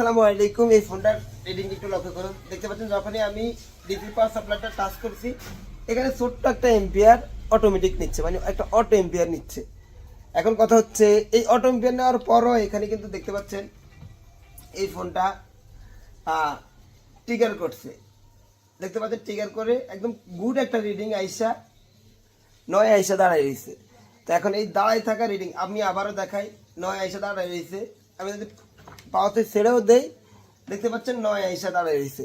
আসসালামু আলাইকুম। এই ফোনটার রিডিং একটু লক্ষ্য করুন। দেখতে পাচ্ছেন যখনই আমি ডিসি পাওয়ার সাপ্লাইটা টাচ করছি এখানে ছোট্ট একটা এম্পিয়ার অটোমেটিক নিচ্ছে, মানে একটা অটো এম্পিয়ার নিচ্ছে। এখন কথা হচ্ছে এই অটো এম্পিয়ার নেওয়ার পরও এখানে কিন্তু দেখতে পাচ্ছেন এই ফোনটা ট্রিগার করছে। দেখতে পাচ্ছেন ট্রিগার করে একদম গুড একটা রিডিং আইসা দাঁড়াই রয়েছে। তো এখন এই দাঁড়াই থাকা রিডিং আমি আবারও দেখাই, 9 আইসা দাঁড়াই রয়েছে। আমি যদি পাওয়াতে ছেড়েও দেই দেখতে পাচ্ছেন 9 আইসা দাঁড়াই রয়েছে।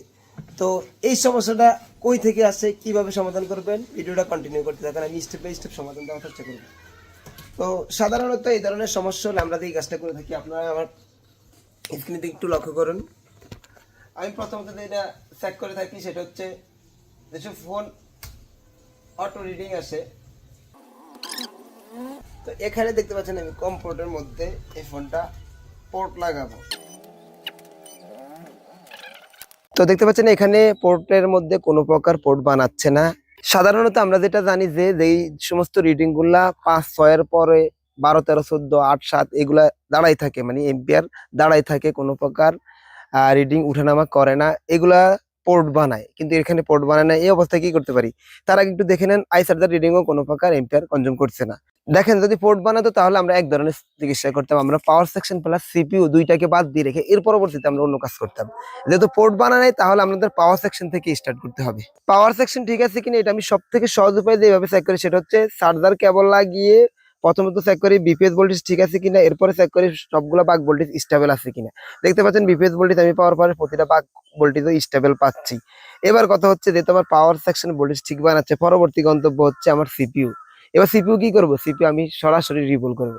তো এই সমস্যাটা কই থেকে আসে, কিভাবে সমাধান করবেন, ভিডিওটা কন্টিনিউ করতে থাকেন, আমি স্টেপ বাই স্টেপ সমাধান দেওয়ার চেষ্টা করব। তো সাধারণত এই ধরনের সমস্যা হলে আমরা এই কাজটা করে থাকি। আপনারা আমার স্ক্রিনে একটু লক্ষ্য করুন। আমি প্রথমত এটা চেক করে থাকি, সেটা হচ্ছে যেসব ফোন অটো রিডিং আসে। তো এখানে দেখতে পাচ্ছেন আমি কম পোর্টের মধ্যে এই ফোনটা পোর্ট লাগাবো। তো দেখতে পাচ্ছেন এখানে পোর্টের মধ্যে কোনো প্রকার পোর্ট বানাচ্ছে না। সাধারণত আমরা যেটা জানি যে যেই সমস্ত রিডিং গুলা 5-6 এর পরে 12, 13, 14, 8, 7 এগুলা দাঁড়াই থাকে, মানে এম্পিয়ার দাঁড়াই থাকে, কোনো প্রকার রিডিং উঠানামা করে না, এগুলা পোর্ট বানায়। কিন্তু এখানে পোর্ট বানায় না। এই অবস্থায় কি করতে পারি, তার আগে একটু দেখে নেন আইসারদার রিডিংও কোনো প্রকার এম্পিয়ার কনজিউম করছে না। দেখেন যদি পোর্ট বানাতো তাহলে আমরা এক ধরনের চিকিৎসা করতাম, আমরা পাওয়ার সেকশন প্লাস সিপিইউ দুইটাকে বাদ দিয়ে রেখে এর পরবর্তীতে আমরা অন্য কাজ করতাম। যেহেতু পোর্ট বানা নাই তাহলে আমাদের পাওয়ার সেকশন থেকে স্টার্ট করতে হবে। পাওয়ার সেকশন ঠিক আছে কিনা এটা আমি সব থেকে সহজ উপায় যেভাবে চেক করি সেটা হচ্ছে চার্জার কেবল লাগিয়ে প্রথমত চেক করি বিপিএস ভোল্টেজ ঠিক আছে কিনা, এরপরে চেক করি সবগুলো বাক ভোল্টেজ স্টেবল আছে কিনা। দেখতে পাচ্ছেন বিপিএস ভোল্টেজ আমি পাওয়ার পরে প্রতিটা বাক ভোল্টেজও স্টেবল পাচ্ছি। এবার কথা হচ্ছে যেহেতু আমার পাওয়ার সেকশন ভোল্টেজ ঠিক বানাচ্ছে, পরবর্তী গন্তব্য হচ্ছে আমার সিপিইউ। এবার সিপিইউ কি করব, সিপিইউ আমি সরাসরি রিবুল করব।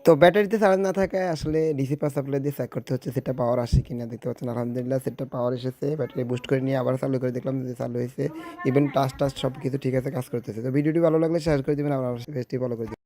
তো ব্যাটারিতে চার্জ না থাকায় আসলে ডিসি পাওয়ার সাপ্লাই দিয়ে চেক করতে হচ্ছে সেটা পাওয়ার আসে কিনা। দেখতে পাচ্ছেন আলহামদুলিল্লাহ সেটা পাওয়ার এসেছে। ব্যাটারি বুস্ট করে নিয়ে আবার চালু করে দেখলাম যে চালু হয়েছে, ইভেন টাচ সব কিছু ঠিক আছে, কাজ করতেছে। তো ভিডিওটি ভালো লাগলে শেয়ার করে দিবেন, আবার ফেসটি ফলো করে দিবেন।